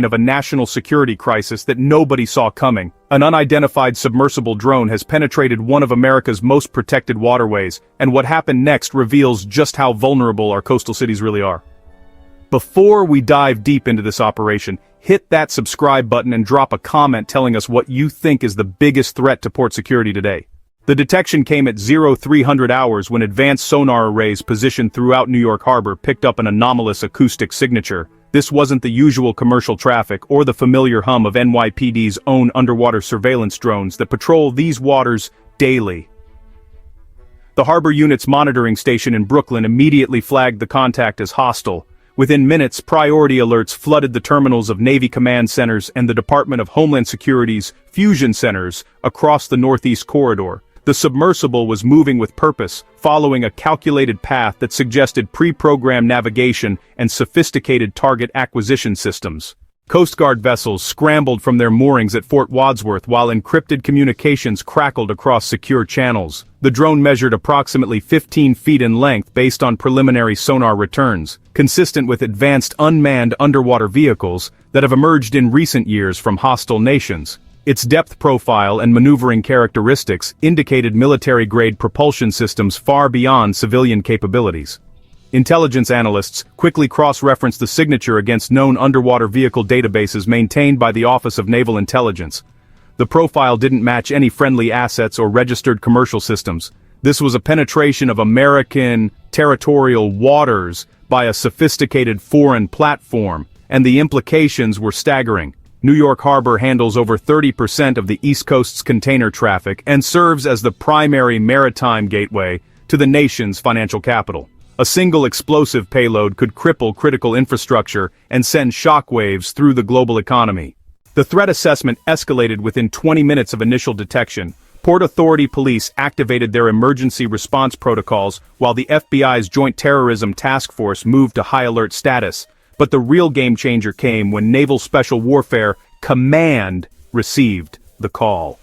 of a national security crisis that nobody saw coming. An unidentified submersible drone has penetrated one of America's most protected waterways, and what happened next reveals just how vulnerable our coastal cities really are. Before we dive deep into this operation, hit that subscribe button and drop a comment telling us what you think is the biggest threat to port security today. The detection came at 0300 hours when advanced sonar arrays positioned throughout New York Harbor picked up an anomalous acoustic signature. This wasn't the usual commercial traffic or the familiar hum of NYPD's own underwater surveillance drones that patrol these waters daily. The Harbor Unit's monitoring station in Brooklyn immediately flagged the contact as hostile. Within minutes, priority alerts flooded the terminals of Navy command centers and the Department of Homeland Security's fusion centers across the Northeast Corridor. The submersible was moving with purpose, following a calculated path that suggested pre-programmed navigation and sophisticated target acquisition systems. Coast Guard vessels scrambled from their moorings at Fort Wadsworth while encrypted communications crackled across secure channels. The drone measured approximately 15 feet in length based on preliminary sonar returns, consistent with advanced unmanned underwater vehicles that have emerged in recent years from hostile nations. Its depth profile and maneuvering characteristics indicated military-grade propulsion systems far beyond civilian capabilities. Intelligence analysts quickly cross-referenced the signature against known underwater vehicle databases maintained by the Office of Naval Intelligence. The profile didn't match any friendly assets or registered commercial systems. This was a penetration of American territorial waters by a sophisticated foreign platform, and the implications were staggering. New York Harbor handles over 30% of the East Coast's container traffic and serves as the primary maritime gateway to the nation's financial capital. A single explosive payload could cripple critical infrastructure and send shockwaves through the global economy. The threat assessment escalated within 20 minutes of initial detection. Port Authority police activated their emergency response protocols while the FBI's Joint Terrorism Task Force moved to high alert status. But the real game changer came when Naval Special Warfare Command received the call.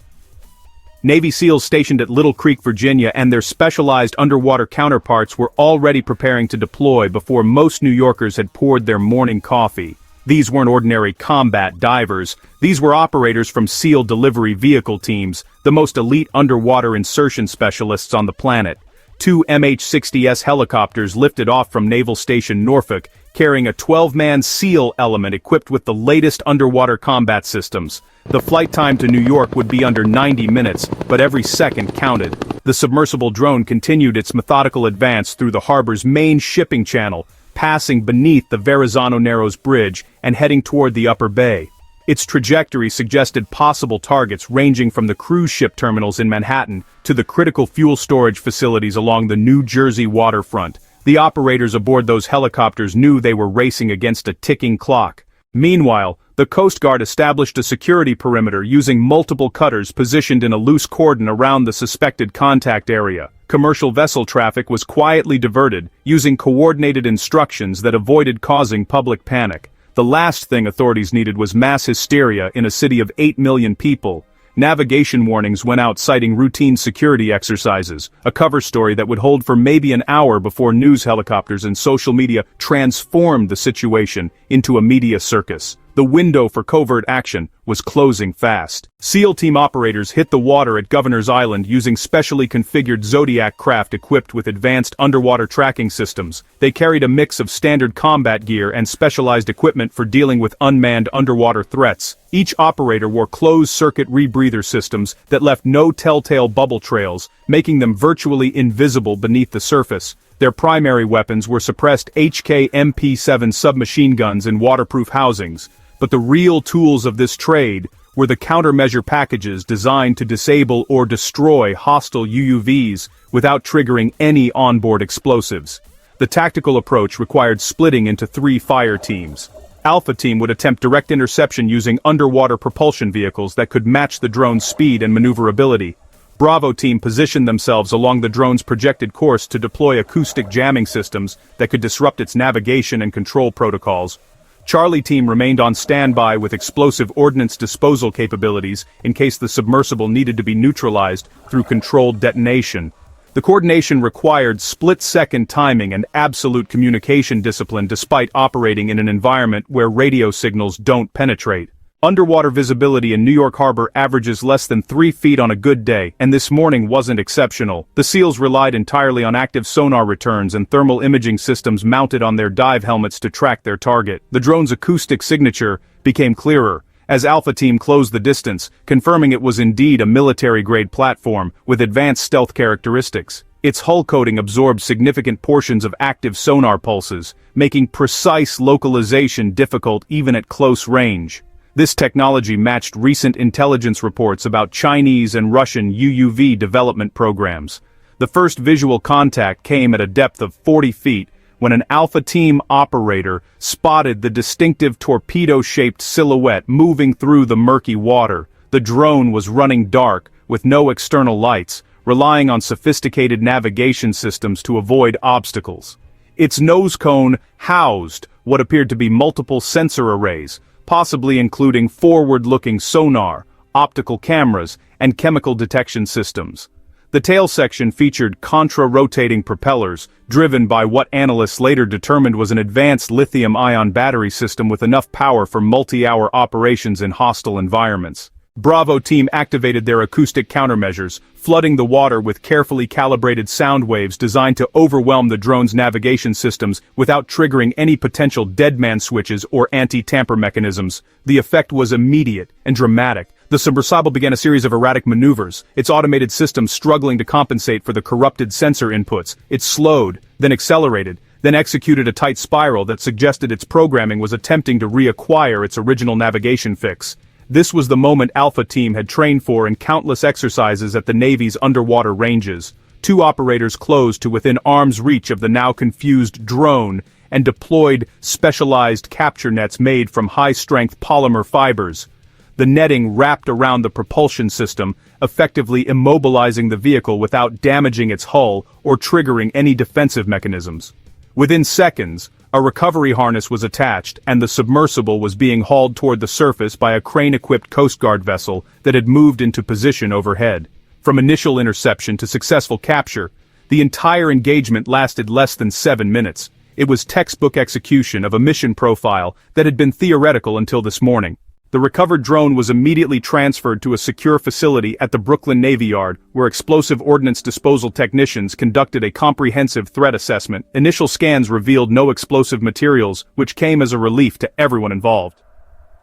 Navy SEALs stationed at Little Creek, Virginia, and their specialized underwater counterparts were already preparing to deploy before most New Yorkers had poured their morning coffee. These weren't ordinary combat divers. These were operators from SEAL delivery vehicle teams, the most elite underwater insertion specialists on the planet. 2 MH-60S helicopters lifted off from Naval Station Norfolk, carrying a 12-man SEAL element equipped with the latest underwater combat systems. The flight time to New York would be under 90 minutes, but every second counted. The submersible drone continued its methodical advance through the harbor's main shipping channel, passing beneath the Verrazano Narrows Bridge and heading toward the upper bay. Its trajectory suggested possible targets ranging from the cruise ship terminals in Manhattan to the critical fuel storage facilities along the New Jersey waterfront. The operators aboard those helicopters knew they were racing against a ticking clock. Meanwhile, the Coast Guard established a security perimeter using multiple cutters positioned in a loose cordon around the suspected contact area. Commercial vessel traffic was quietly diverted, using coordinated instructions that avoided causing public panic. The last thing authorities needed was mass hysteria in a city of 8 million people. Navigation warnings went out citing routine security exercises, a cover story that would hold for maybe an hour before news helicopters and social media transformed the situation into a media circus. The window for covert action was closing fast. SEAL team operators hit the water at Governor's Island using specially configured Zodiac craft equipped with advanced underwater tracking systems. They carried a mix of standard combat gear and specialized equipment for dealing with unmanned underwater threats. Each operator wore closed-circuit rebreather systems that left no telltale bubble trails, making them virtually invisible beneath the surface. Their primary weapons were suppressed HK-MP7 submachine guns in waterproof housings. But the real tools of this trade were the countermeasure packages designed to disable or destroy hostile UUVs without triggering any onboard explosives. The tactical approach required splitting into 3 fire teams. Alpha Team would attempt direct interception using underwater propulsion vehicles that could match the drone's speed and maneuverability. Bravo Team positioned themselves along the drone's projected course to deploy acoustic jamming systems that could disrupt its navigation and control protocols. Charlie Team remained on standby with explosive ordnance disposal capabilities in case the submersible needed to be neutralized through controlled detonation. The coordination required split-second timing and absolute communication discipline despite operating in an environment where radio signals don't penetrate. Underwater visibility in New York Harbor averages less than 3 feet on a good day, and this morning wasn't exceptional. The SEALs relied entirely on active sonar returns and thermal imaging systems mounted on their dive helmets to track their target. The drone's acoustic signature became clearer as Alpha Team closed the distance, confirming it was indeed a military-grade platform with advanced stealth characteristics. Its hull coating absorbed significant portions of active sonar pulses, making precise localization difficult even at close range. This technology matched recent intelligence reports about Chinese and Russian UUV development programs. The first visual contact came at a depth of 40 feet, when an Alpha Team operator spotted the distinctive torpedo-shaped silhouette moving through the murky water. The drone was running dark, with no external lights, relying on sophisticated navigation systems to avoid obstacles. Its nose cone housed what appeared to be multiple sensor arrays, possibly including forward-looking sonar, optical cameras, and chemical detection systems. The tail section featured contra-rotating propellers, driven by what analysts later determined was an advanced lithium-ion battery system with enough power for multi-hour operations in hostile environments. Bravo Team activated their acoustic countermeasures, flooding the water with carefully calibrated sound waves designed to overwhelm the drone's navigation systems without triggering any potential deadman switches or anti-tamper mechanisms. The effect was immediate and dramatic. The submersible began a series of erratic maneuvers, its automated system struggling to compensate for the corrupted sensor inputs. It slowed, then accelerated, then executed a tight spiral that suggested its programming was attempting to reacquire its original navigation fix. This was the moment Alpha Team had trained for in countless exercises at the Navy's underwater ranges. 2 operators closed to within arm's reach of the now confused drone and deployed specialized capture nets made from high-strength polymer fibers. The netting wrapped around the propulsion system, effectively immobilizing the vehicle without damaging its hull or triggering any defensive mechanisms. Within seconds, a recovery harness was attached and the submersible was being hauled toward the surface by a crane-equipped Coast Guard vessel that had moved into position overhead. From initial interception to successful capture, the entire engagement lasted less than 7 minutes. It was textbook execution of a mission profile that had been theoretical until this morning. The recovered drone was immediately transferred to a secure facility at the Brooklyn Navy Yard, where explosive ordnance disposal technicians conducted a comprehensive threat assessment. Initial scans revealed no explosive materials, which came as a relief to everyone involved.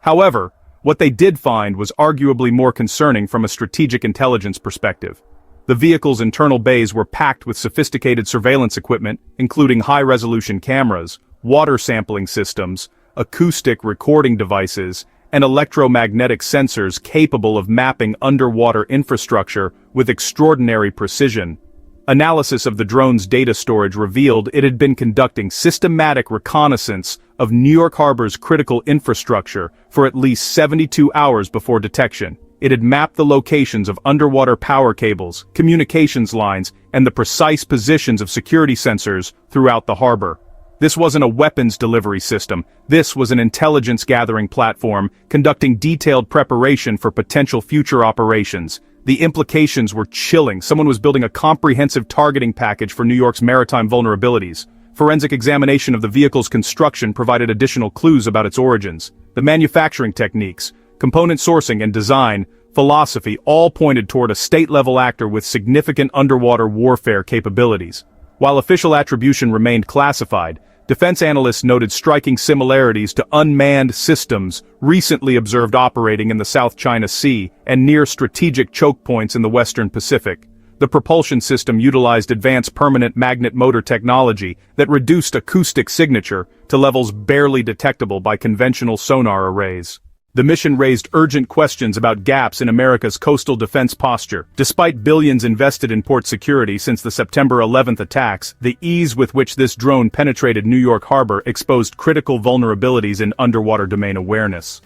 However, what they did find was arguably more concerning from a strategic intelligence perspective. The vehicle's internal bays were packed with sophisticated surveillance equipment, including high-resolution cameras, water sampling systems, acoustic recording devices, and electromagnetic sensors capable of mapping underwater infrastructure with extraordinary precision. Analysis of the drone's data storage revealed it had been conducting systematic reconnaissance of New York Harbor's critical infrastructure for at least 72 hours before detection. It had mapped the locations of underwater power cables, communications lines, and the precise positions of security sensors throughout the harbor. This wasn't a weapons delivery system. This was an intelligence-gathering platform, conducting detailed preparation for potential future operations. The implications were chilling. Someone was building a comprehensive targeting package for New York's maritime vulnerabilities. Forensic examination of the vehicle's construction provided additional clues about its origins. The manufacturing techniques, component sourcing and design, philosophy all pointed toward a state-level actor with significant underwater warfare capabilities. While official attribution remained classified, defense analysts noted striking similarities to unmanned systems recently observed operating in the South China Sea and near strategic choke points in the Western Pacific. The propulsion system utilized advanced permanent magnet motor technology that reduced acoustic signature to levels barely detectable by conventional sonar arrays. The mission raised urgent questions about gaps in America's coastal defense posture. Despite billions invested in port security since the September 11th attacks, the ease with which this drone penetrated New York Harbor exposed critical vulnerabilities in underwater domain awareness.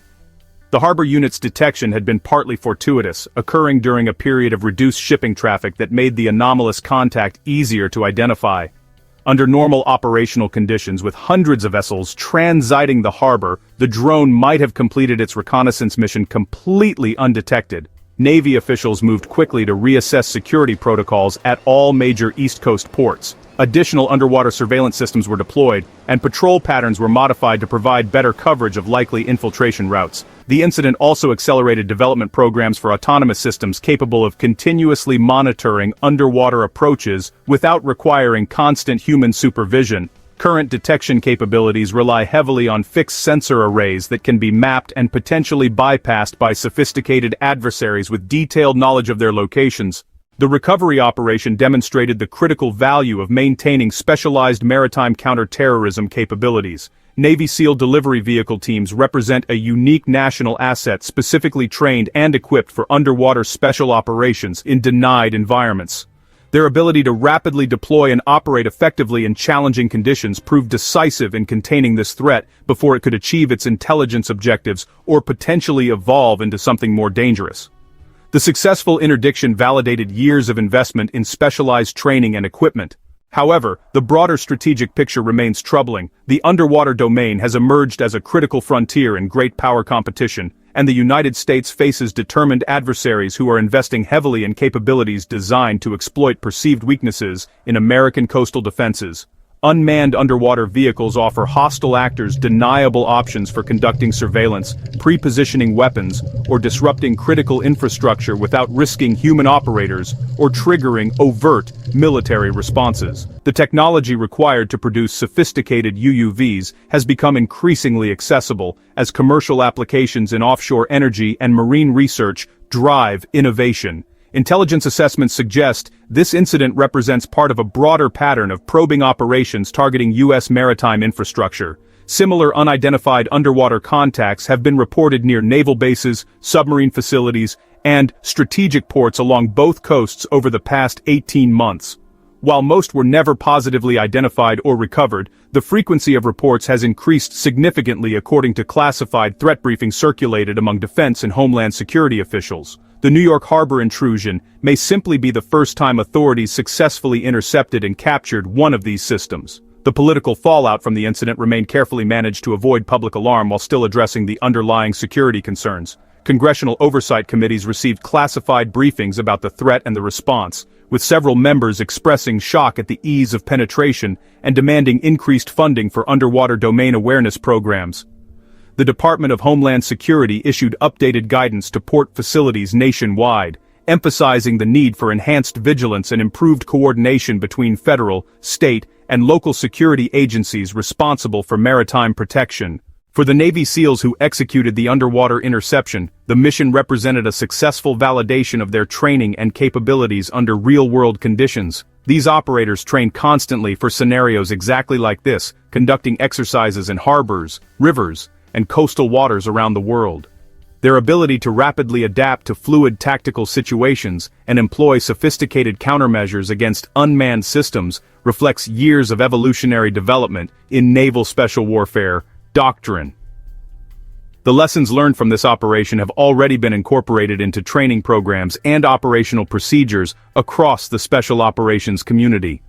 The harbor unit's detection had been partly fortuitous, occurring during a period of reduced shipping traffic that made the anomalous contact easier to identify. Under normal operational conditions with hundreds of vessels transiting the harbor, the drone might have completed its reconnaissance mission completely undetected. Navy officials moved quickly to reassess security protocols at all major East Coast ports. Additional underwater surveillance systems were deployed, and patrol patterns were modified to provide better coverage of likely infiltration routes. The incident also accelerated development programs for autonomous systems capable of continuously monitoring underwater approaches without requiring constant human supervision. Current detection capabilities rely heavily on fixed sensor arrays that can be mapped and potentially bypassed by sophisticated adversaries with detailed knowledge of their locations. The recovery operation demonstrated the critical value of maintaining specialized maritime counter-terrorism capabilities. Navy SEAL delivery vehicle teams represent a unique national asset specifically trained and equipped for underwater special operations in denied environments. Their ability to rapidly deploy and operate effectively in challenging conditions proved decisive in containing this threat before it could achieve its intelligence objectives or potentially evolve into something more dangerous. The successful interdiction validated years of investment in specialized training and equipment. However, the broader strategic picture remains troubling. The underwater domain has emerged as a critical frontier in great power competition, and the United States faces determined adversaries who are investing heavily in capabilities designed to exploit perceived weaknesses in American coastal defenses. Unmanned underwater vehicles offer hostile actors deniable options for conducting surveillance, pre-positioning weapons, or disrupting critical infrastructure without risking human operators or triggering overt military responses. The technology required to produce sophisticated UUVs has become increasingly accessible as commercial applications in offshore energy and marine research drive innovation. Intelligence assessments suggest this incident represents part of a broader pattern of probing operations targeting U.S. maritime infrastructure. Similar unidentified underwater contacts have been reported near naval bases, submarine facilities, and strategic ports along both coasts over the past 18 months. While most were never positively identified or recovered, the frequency of reports has increased significantly according to classified threat briefings circulated among defense and homeland security officials. The New York Harbor intrusion may simply be the first time authorities successfully intercepted and captured one of these systems. The political fallout from the incident remained carefully managed to avoid public alarm while still addressing the underlying security concerns. Congressional oversight committees received classified briefings about the threat and the response, with several members expressing shock at the ease of penetration and demanding increased funding for underwater domain awareness programs. The Department of Homeland Security issued updated guidance to port facilities nationwide, emphasizing the need for enhanced vigilance and improved coordination between federal, state, and local security agencies responsible for maritime protection. For the Navy SEALs who executed the underwater interception, the mission represented a successful validation of their training and capabilities under real-world conditions. These operators train constantly for scenarios exactly like this, conducting exercises in harbors, rivers, and coastal waters around the world. Their ability to rapidly adapt to fluid tactical situations and employ sophisticated countermeasures against unmanned systems reflects years of evolutionary development in naval special warfare doctrine. The lessons learned from this operation have already been incorporated into training programs and operational procedures across the special operations community.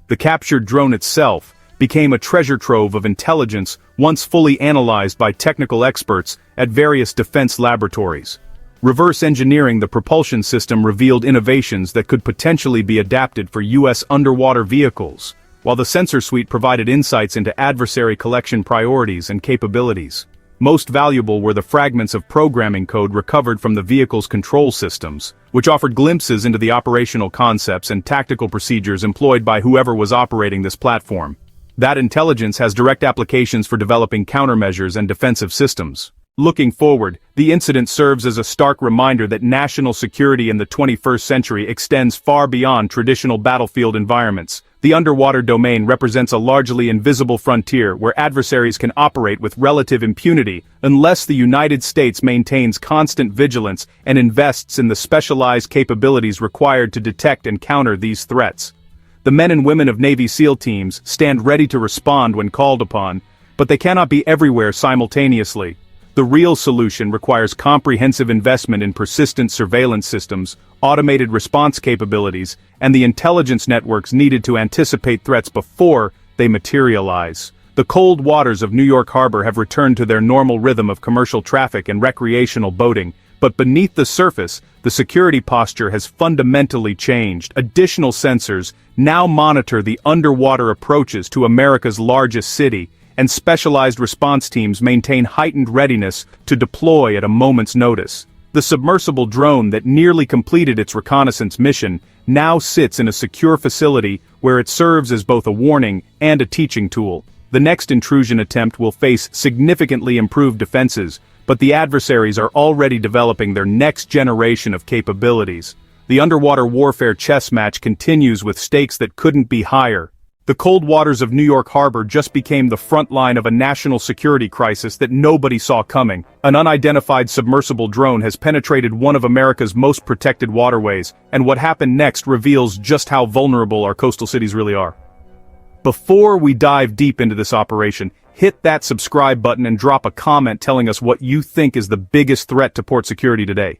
The captured drone itself became a treasure trove of intelligence once fully analyzed by technical experts at various defense laboratories. Reverse engineering the propulsion system revealed innovations that could potentially be adapted for U.S. underwater vehicles, while the sensor suite provided insights into adversary collection priorities and capabilities. Most valuable were the fragments of programming code recovered from the vehicle's control systems, which offered glimpses into the operational concepts and tactical procedures employed by whoever was operating this platform. That intelligence has direct applications for developing countermeasures and defensive systems. Looking forward, the incident serves as a stark reminder that national security in the 21st century extends far beyond traditional battlefield environments. The underwater domain represents a largely invisible frontier where adversaries can operate with relative impunity unless the United States maintains constant vigilance and invests in the specialized capabilities required to detect and counter these threats. The men and women of Navy SEAL teams stand ready to respond when called upon, but they cannot be everywhere simultaneously. The real solution requires comprehensive investment in persistent surveillance systems, automated response capabilities, and the intelligence networks needed to anticipate threats before they materialize. The cold waters of New York Harbor have returned to their normal rhythm of commercial traffic and recreational boating, But beneath the surface, the security posture has fundamentally changed. Additional sensors now monitor the underwater approaches to America's largest city, and specialized response teams maintain heightened readiness to deploy at a moment's notice. The submersible drone that nearly completed its reconnaissance mission now sits in a secure facility where it serves as both a warning and a teaching tool. The next intrusion attempt will face significantly improved defenses, but the adversaries are already developing their next generation of capabilities. The underwater warfare chess match continues with stakes that couldn't be higher. The cold waters of New York Harbor just became the front line of a national security crisis that nobody saw coming. An unidentified submersible drone has penetrated one of America's most protected waterways, and what happened next reveals just how vulnerable our coastal cities really are. Before we dive deep into this operation, hit that subscribe button and drop a comment telling us what you think is the biggest threat to port security today.